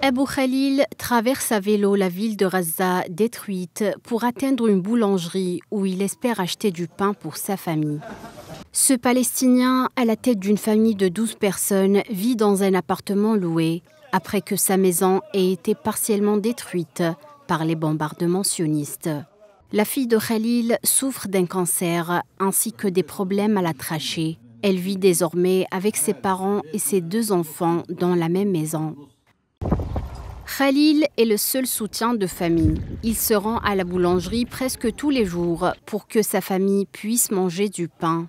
Abou Khalil traverse à vélo la ville de Gaza détruite pour atteindre une boulangerie où il espère acheter du pain pour sa famille. Ce Palestinien, à la tête d'une famille de 12 personnes, vit dans un appartement loué après que sa maison ait été partiellement détruite par les bombardements sionistes. La fille de Khalil souffre d'un cancer ainsi que des problèmes à la trachée. Elle vit désormais avec ses parents et ses 2 enfants dans la même maison. Khalil est le seul soutien de famille. Il se rend à la boulangerie presque tous les jours pour que sa famille puisse manger du pain.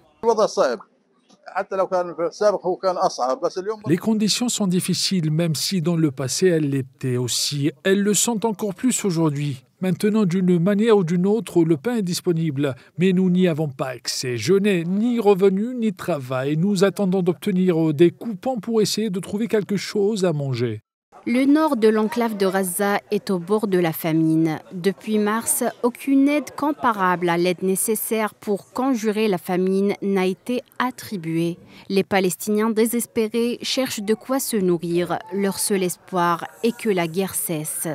Les conditions sont difficiles, même si dans le passé elles l'étaient aussi. Elles le sont encore plus aujourd'hui. Maintenant, d'une manière ou d'une autre, le pain est disponible, mais nous n'y avons pas accès. Je n'ai ni revenu ni travail. Nous attendons d'obtenir des coupons pour essayer de trouver quelque chose à manger. Le nord de l'enclave de Gaza est au bord de la famine. Depuis mars, aucune aide comparable à l'aide nécessaire pour conjurer la famine n'a été attribuée. Les Palestiniens désespérés cherchent de quoi se nourrir. Leur seul espoir est que la guerre cesse.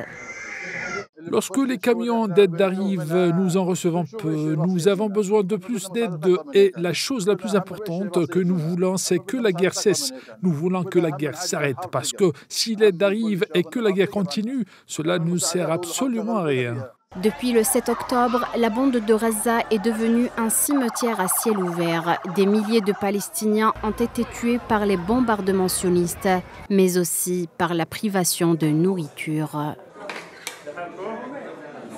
Lorsque les camions d'aide arrivent, nous en recevons peu. Nous avons besoin de plus d'aide et la chose la plus importante que nous voulons, c'est que la guerre cesse. Nous voulons que la guerre s'arrête parce que si l'aide arrive et que la guerre continue, cela ne sert absolument à rien. Depuis le 7 octobre, la bande de Gaza est devenue un cimetière à ciel ouvert. Des milliers de Palestiniens ont été tués par les bombardements sionistes, mais aussi par la privation de nourriture.